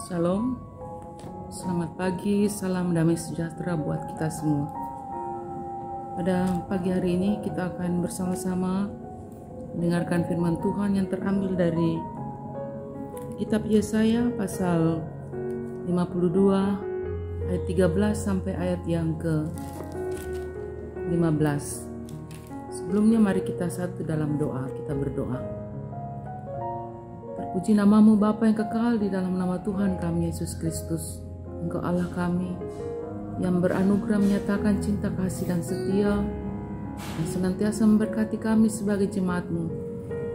Shalom, selamat pagi, salam damai sejahtera buat kita semua. Pada pagi hari ini kita akan bersama-sama mendengarkan firman Tuhan yang terambil dari kitab Yesaya pasal 52 ayat 13 sampai ayat yang ke-15. Sebelumnya mari kita satu dalam doa, kita berdoa. Terpuji namamu Bapa yang kekal, di dalam nama Tuhan kami Yesus Kristus. Engkau Allah kami yang beranugerah menyatakan cinta kasih dan setia, dan senantiasa memberkati kami sebagai jemaat-Mu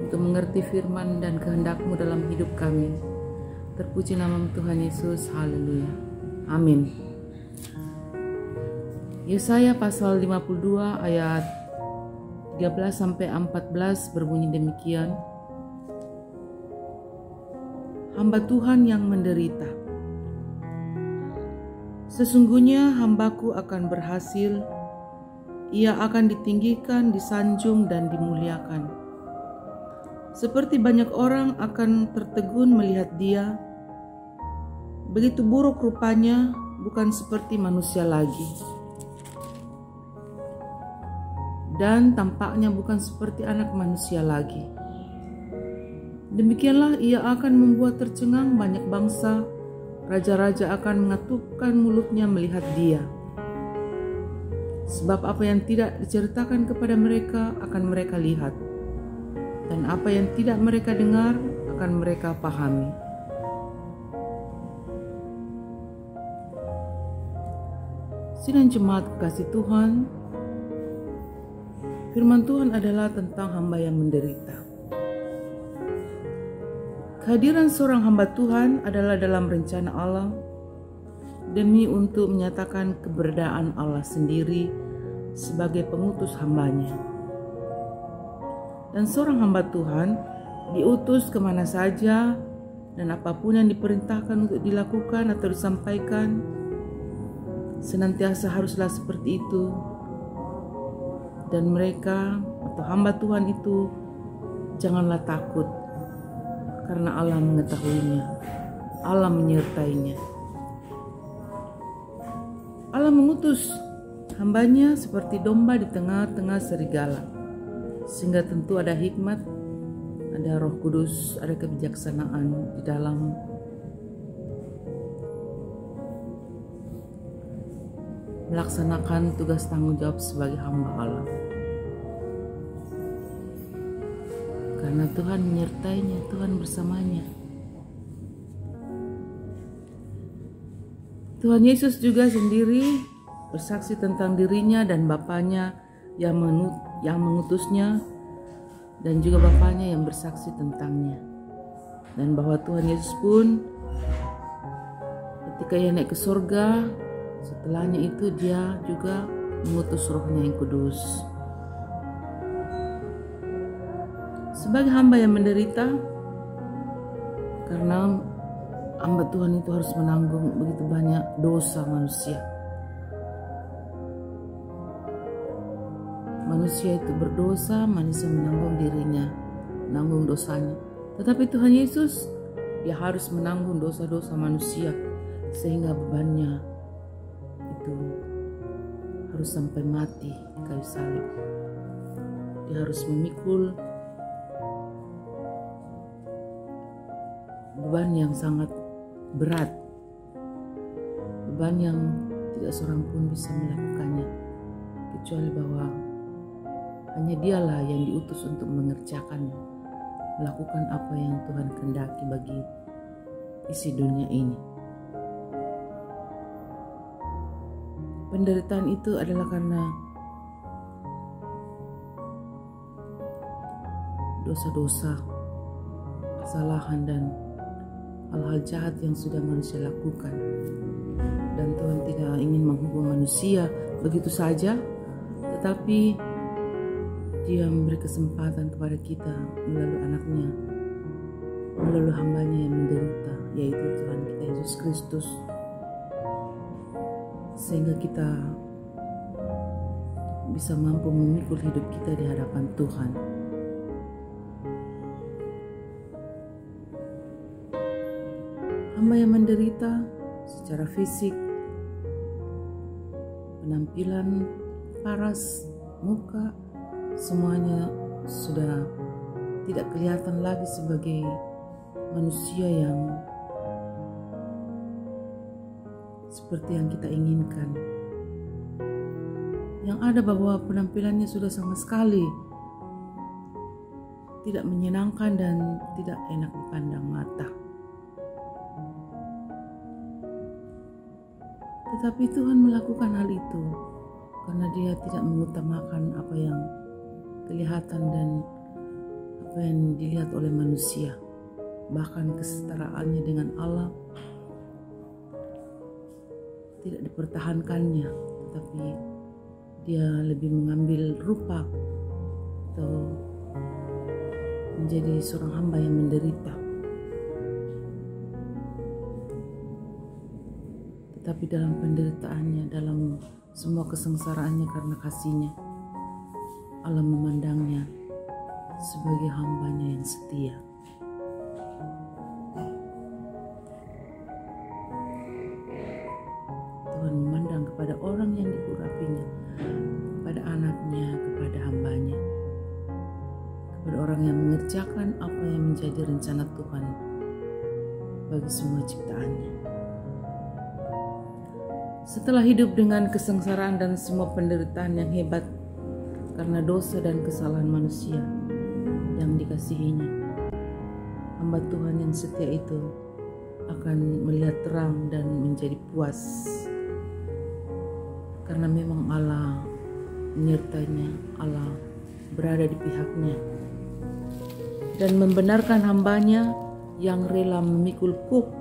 untuk mengerti firman dan kehendak-Mu dalam hidup kami. Terpuji namamu Tuhan Yesus, haleluya, amin. Yesaya pasal 52 ayat 13 sampai 14 berbunyi demikian. Hamba Tuhan yang menderita. Sesungguhnya hambaku akan berhasil, ia akan ditinggikan, disanjung dan dimuliakan. Seperti banyak orang akan tertegun melihat dia, begitu buruk rupanya, bukan seperti manusia lagi. Dan tampaknya bukan seperti anak manusia lagi. Demikianlah ia akan membuat tercengang banyak bangsa, raja-raja akan mengatupkan mulutnya melihat dia. Sebab apa yang tidak diceritakan kepada mereka akan mereka lihat, dan apa yang tidak mereka dengar akan mereka pahami. Sidang jemaat kekasih Tuhan, firman Tuhan adalah tentang hamba yang menderita. Kehadiran seorang hamba Tuhan adalah dalam rencana Allah demi untuk menyatakan keberadaan Allah sendiri sebagai pengutus hambanya. Dan seorang hamba Tuhan diutus kemana saja, dan apapun yang diperintahkan untuk dilakukan atau disampaikan senantiasa haruslah seperti itu. Dan mereka atau hamba Tuhan itu janganlah takut, karena Allah mengetahuinya, Allah menyertainya. Allah mengutus hambanya seperti domba di tengah-tengah serigala, sehingga tentu ada hikmat, ada Roh Kudus, ada kebijaksanaan di dalam melaksanakan tugas tanggung jawab sebagai hamba Allah. Karena Tuhan menyertainya, Tuhan bersamanya. Tuhan Yesus juga sendiri bersaksi tentang dirinya dan Bapanya yang mengutusnya, dan juga Bapanya yang bersaksi tentangnya. Dan bahwa Tuhan Yesus pun ketika ia naik ke surga, setelahnya itu dia juga mengutus Roh-Nya yang kudus. Sebagai hamba yang menderita, karena hamba Tuhan itu harus menanggung begitu banyak dosa manusia. Manusia itu berdosa, manusia menanggung dirinya, menanggung dosanya. Tetapi Tuhan Yesus, dia harus menanggung dosa-dosa manusia, sehingga bebannya itu harus sampai mati di kayu salib. Dia harus memikul beban yang sangat berat, beban yang tidak seorang pun bisa melakukannya, kecuali bahwa hanya dialah yang diutus untuk mengerjakan, melakukan apa yang Tuhan kehendaki bagi isi dunia ini. Penderitaan itu adalah karena dosa-dosa, kesalahan, dan hal-hal jahat yang sudah manusia lakukan. Dan Tuhan tidak ingin menghukum manusia begitu saja, tetapi Dia memberi kesempatan kepada kita melalui anaknya, melalui hambanya yang menderita, yaitu Tuhan kita Yesus Kristus, sehingga kita bisa mampu memikul hidup kita di hadapan Tuhan. hamba yang menderita secara fisik, penampilan, paras, muka, semuanya sudah tidak kelihatan lagi sebagai manusia yang seperti yang kita inginkan. Yang ada bahwa penampilannya sudah sama sekali tidak menyenangkan dan tidak enak dipandang mata. Tetapi Tuhan melakukan hal itu karena Dia tidak mengutamakan apa yang kelihatan dan apa yang dilihat oleh manusia. Bahkan kesetaraannya dengan Allah tidak dipertahankannya, tetapi Dia lebih mengambil rupa atau menjadi seorang hamba yang menderita. Tetapi dalam penderitaannya, dalam semua kesengsaraannya karena kasih-Nya, Allah memandangnya sebagai hamba-Nya yang setia. Tuhan memandang kepada orang yang diurapinya, kepada anak-Nya, kepada hamba-Nya, kepada orang yang mengerjakan apa yang menjadi rencana Tuhan bagi semua ciptaan-Nya. Setelah hidup dengan kesengsaraan dan semua penderitaan yang hebat karena dosa dan kesalahan manusia yang dikasihinya, hamba Tuhan yang setia itu akan melihat terang dan menjadi puas karena memang Allah menyertainya, Allah berada di pihaknya dan membenarkan hamba-Nya yang rela memikul kuk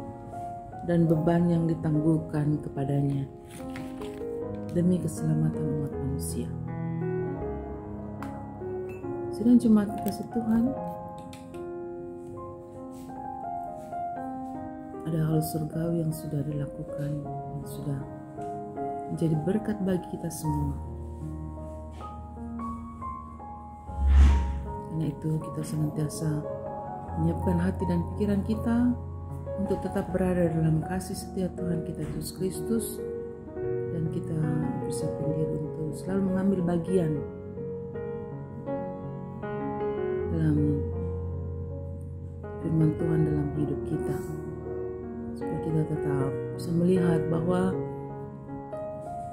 dan beban yang ditangguhkan kepadanya demi keselamatan umat manusia. Sidang jemaat kasih Tuhan, ada hal surgawi yang sudah dilakukan, yang sudah menjadi berkat bagi kita semua. Karena itu kita senantiasa menyiapkan hati dan pikiran kita untuk tetap berada dalam kasih setia Tuhan kita Yesus Kristus, dan kita bersiapkan diri untuk selalu mengambil bagian dalam firman Tuhan dalam hidup kita, supaya kita tetap bisa melihat bahwa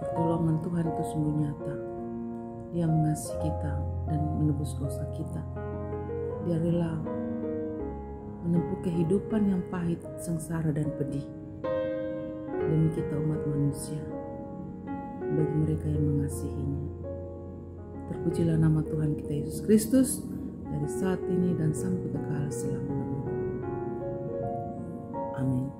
pertolongan Tuhan itu sungguh nyata. Dia mengasihi kita dan menebus dosa kita. Dia rela menempuh kehidupan yang pahit, sengsara dan pedih demi kita umat manusia, bagi mereka yang mengasihinya. Terpujilah nama Tuhan kita Yesus Kristus dari saat ini dan sampai kekal selama-lamanya. Amin.